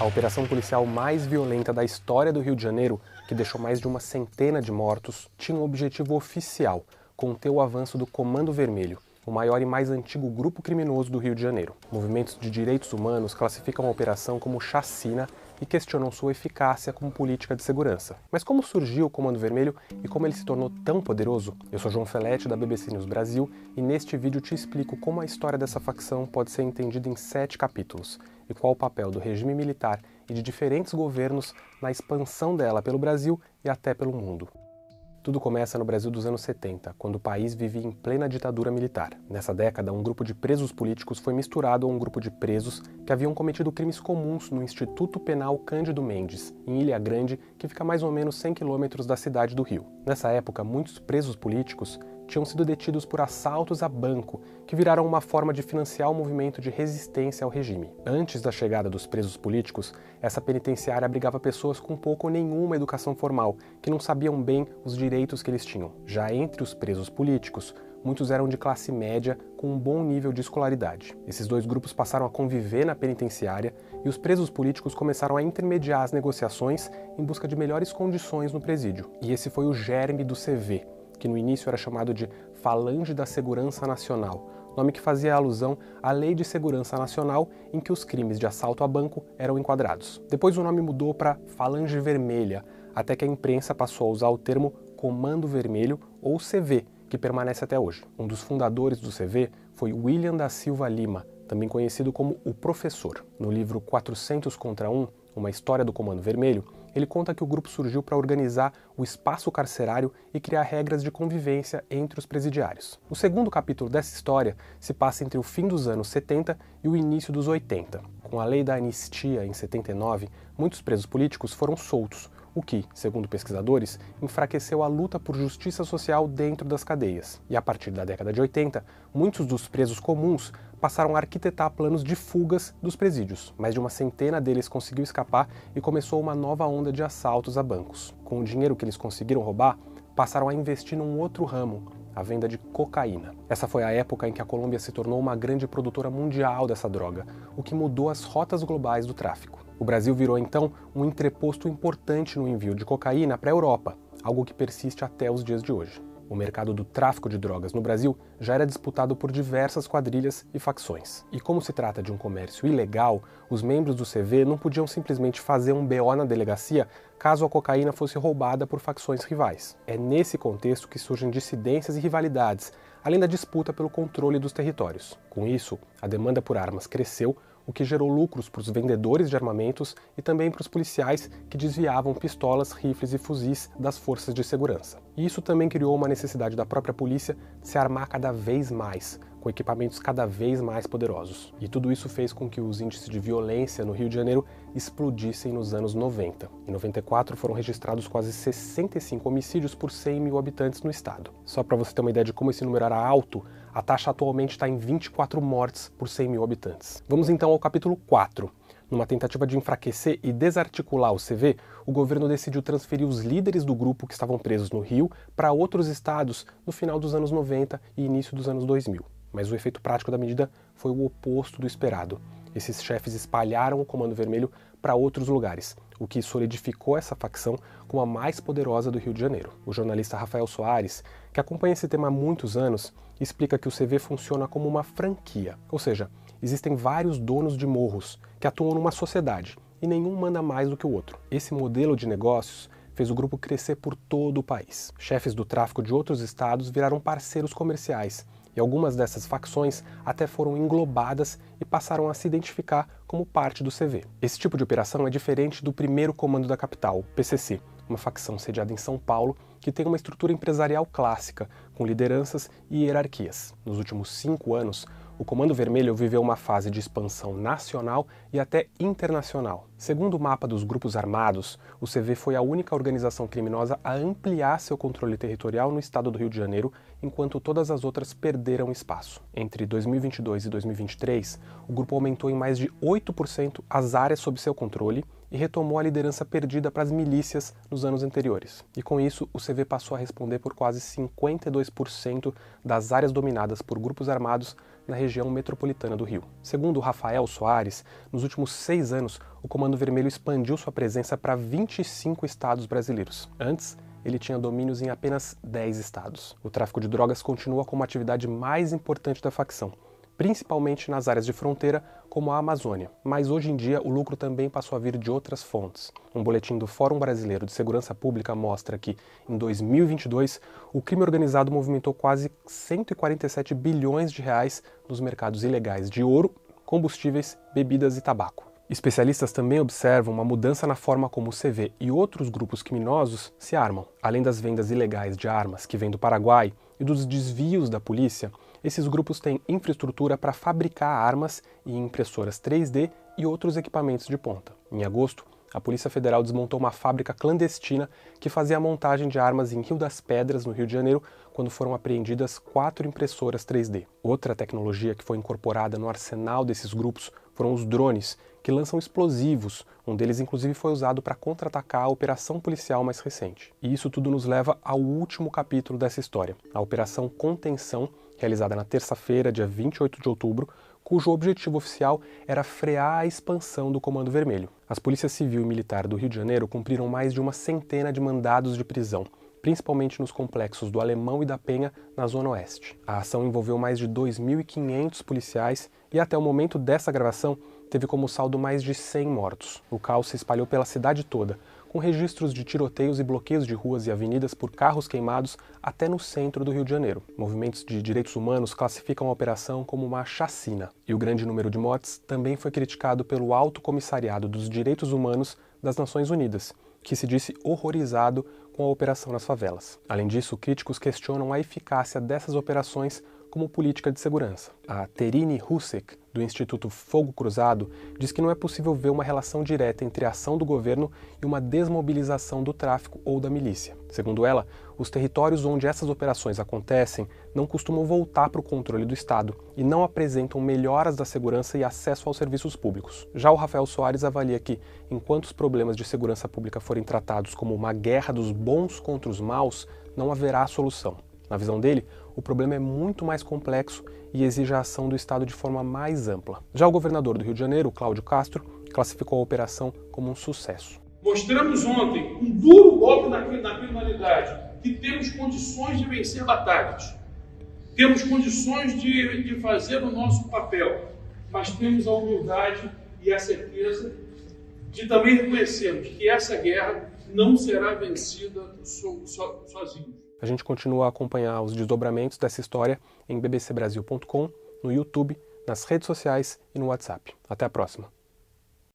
A operação policial mais violenta da história do Rio de Janeiro, que deixou mais de uma centena de mortos, tinha um objetivo oficial: conter o avanço do Comando Vermelho, o maior e mais antigo grupo criminoso do Rio de Janeiro. Movimentos de direitos humanos classificam a operação como chacina e questionam sua eficácia como política de segurança. Mas como surgiu o Comando Vermelho e como ele se tornou tão poderoso? Eu sou João Feletti, da BBC News Brasil, e neste vídeo te explico como a história dessa facção pode ser entendida em 7 capítulos, e qual o papel do regime militar e de diferentes governos na expansão dela pelo Brasil e até pelo mundo. Tudo começa no Brasil dos anos 70, quando o país vivia em plena ditadura militar. Nessa década, um grupo de presos políticos foi misturado a um grupo de presos que haviam cometido crimes comuns no Instituto Penal Cândido Mendes, em Ilha Grande, que fica a mais ou menos 100 quilômetros da cidade do Rio. Nessa época, muitos presos políticos tinham sido detidos por assaltos a banco, que viraram uma forma de financiar o movimento de resistência ao regime. Antes da chegada dos presos políticos, essa penitenciária abrigava pessoas com pouco ou nenhuma educação formal, que não sabiam bem os direitos que eles tinham. Já entre os presos políticos, muitos eram de classe média com um bom nível de escolaridade. Esses dois grupos passaram a conviver na penitenciária e os presos políticos começaram a intermediar as negociações em busca de melhores condições no presídio. E esse foi o germe do CV, que no início era chamado de Falange da Segurança Nacional, nome que fazia alusão à Lei de Segurança Nacional, em que os crimes de assalto a banco eram enquadrados. Depois o nome mudou para Falange Vermelha, até que a imprensa passou a usar o termo Comando Vermelho ou CV, que permanece até hoje. Um dos fundadores do CV foi William da Silva Lima, também conhecido como o Professor. No livro 400 contra 1, uma história do Comando Vermelho, ele conta que o grupo surgiu para organizar o espaço carcerário e criar regras de convivência entre os presidiários. O segundo capítulo dessa história se passa entre o fim dos anos 70 e o início dos 80. Com a lei da anistia em 79, muitos presos políticos foram soltos, o que, segundo pesquisadores, enfraqueceu a luta por justiça social dentro das cadeias. E a partir da década de 80, muitos dos presos comuns passaram a arquitetar planos de fugas dos presídios. Mais de uma centena deles conseguiu escapar e começou uma nova onda de assaltos a bancos. Com o dinheiro que eles conseguiram roubar, passaram a investir num outro ramo, a venda de cocaína. Essa foi a época em que a Colômbia se tornou uma grande produtora mundial dessa droga, o que mudou as rotas globais do tráfico. O Brasil virou então um entreposto importante no envio de cocaína para a Europa, algo que persiste até os dias de hoje. O mercado do tráfico de drogas no Brasil já era disputado por diversas quadrilhas e facções. E como se trata de um comércio ilegal, os membros do CV não podiam simplesmente fazer um BO na delegacia caso a cocaína fosse roubada por facções rivais. É nesse contexto que surgem dissidências e rivalidades, além da disputa pelo controle dos territórios. Com isso, a demanda por armas cresceu, o que gerou lucros para os vendedores de armamentos e também para os policiais que desviavam pistolas, rifles e fuzis das forças de segurança. E isso também criou uma necessidade da própria polícia de se armar cada vez mais, com equipamentos cada vez mais poderosos. E tudo isso fez com que os índices de violência no Rio de Janeiro explodissem nos anos 90. Em 94 foram registrados quase 65 homicídios por 100 mil habitantes no estado. Só para você ter uma ideia de como esse número era alto, a taxa atualmente está em 24 mortes por 100 mil habitantes. Vamos então ao capítulo 4. Numa tentativa de enfraquecer e desarticular o CV, o governo decidiu transferir os líderes do grupo que estavam presos no Rio para outros estados no final dos anos 90 e início dos anos 2000. Mas o efeito prático da medida foi o oposto do esperado. Esses chefes espalharam o Comando Vermelho para outros lugares, o que solidificou essa facção como a mais poderosa do Rio de Janeiro. O jornalista Rafael Soares, que acompanha esse tema há muitos anos, explica que o CV funciona como uma franquia, ou seja, existem vários donos de morros que atuam numa sociedade e nenhum manda mais do que o outro. Esse modelo de negócios fez o grupo crescer por todo o país. Chefes do tráfico de outros estados viraram parceiros comerciais, e algumas dessas facções até foram englobadas e passaram a se identificar como parte do CV. Esse tipo de operação é diferente do primeiro comando da capital, o PCC, uma facção sediada em São Paulo que tem uma estrutura empresarial clássica, com lideranças e hierarquias. Nos últimos 5 anos, o Comando Vermelho viveu uma fase de expansão nacional e até internacional. Segundo o mapa dos grupos armados, o CV foi a única organização criminosa a ampliar seu controle territorial no estado do Rio de Janeiro, enquanto todas as outras perderam espaço. Entre 2022 e 2023, o grupo aumentou em mais de 8% as áreas sob seu controle e retomou a liderança perdida para as milícias nos anos anteriores. E com isso, o CV passou a responder por quase 52% das áreas dominadas por grupos armados na região metropolitana do Rio. Segundo Rafael Soares, nos últimos 6 anos, o Comando Vermelho expandiu sua presença para 25 estados brasileiros. Antes, ele tinha domínios em apenas 10 estados. O tráfico de drogas continua como a atividade mais importante da facção, principalmente nas áreas de fronteira, como a Amazônia. Mas hoje em dia, o lucro também passou a vir de outras fontes. Um boletim do Fórum Brasileiro de Segurança Pública mostra que, em 2022, o crime organizado movimentou quase 147 bilhões de reais nos mercados ilegais de ouro, combustíveis, bebidas e tabaco. Especialistas também observam uma mudança na forma como o CV e outros grupos criminosos se armam. Além das vendas ilegais de armas que vêm do Paraguai e dos desvios da polícia, esses grupos têm infraestrutura para fabricar armas e impressoras 3D e outros equipamentos de ponta. Em agosto, a Polícia Federal desmontou uma fábrica clandestina que fazia a montagem de armas em Rio das Pedras, no Rio de Janeiro, quando foram apreendidas 4 impressoras 3D. Outra tecnologia que foi incorporada no arsenal desses grupos foram os drones, que lançam explosivos. Um deles, inclusive, foi usado para contra-atacar a operação policial mais recente. E isso tudo nos leva ao último capítulo dessa história, a Operação Contenção, realizada na terça-feira, dia 28 de outubro, cujo objetivo oficial era frear a expansão do Comando Vermelho. As polícias civil e militar do Rio de Janeiro cumpriram mais de uma centena de mandados de prisão, principalmente nos complexos do Alemão e da Penha, na Zona Oeste. A ação envolveu mais de 2.500 policiais e, até o momento dessa gravação, teve como saldo mais de 100 mortos. O caos se espalhou pela cidade toda, com registros de tiroteios e bloqueios de ruas e avenidas por carros queimados até no centro do Rio de Janeiro. Movimentos de direitos humanos classificam a operação como uma chacina. E o grande número de mortes também foi criticado pelo Alto Comissariado dos Direitos Humanos das Nações Unidas, que se disse horrorizado com a operação nas favelas. Além disso, críticos questionam a eficácia dessas operações como política de segurança. A Terine Husek, do Instituto Fogo Cruzado, diz que não é possível ver uma relação direta entre a ação do governo e uma desmobilização do tráfico ou da milícia. Segundo ela, os territórios onde essas operações acontecem não costumam voltar para o controle do Estado e não apresentam melhoras da segurança e acesso aos serviços públicos. Já o Rafael Soares avalia que, enquanto os problemas de segurança pública forem tratados como uma guerra dos bons contra os maus, não haverá solução. Na visão dele, o problema é muito mais complexo e exige a ação do Estado de forma mais ampla. Já o governador do Rio de Janeiro, Cláudio Castro, classificou a operação como um sucesso. Mostramos ontem um duro golpe na criminalidade, que temos condições de vencer batalhas, temos condições de fazer o nosso papel, mas temos a humildade e a certeza de também reconhecermos que essa guerra não será vencida sozinhos. A gente continua a acompanhar os desdobramentos dessa história em bbcbrasil.com, no YouTube, nas redes sociais e no WhatsApp. Até a próxima!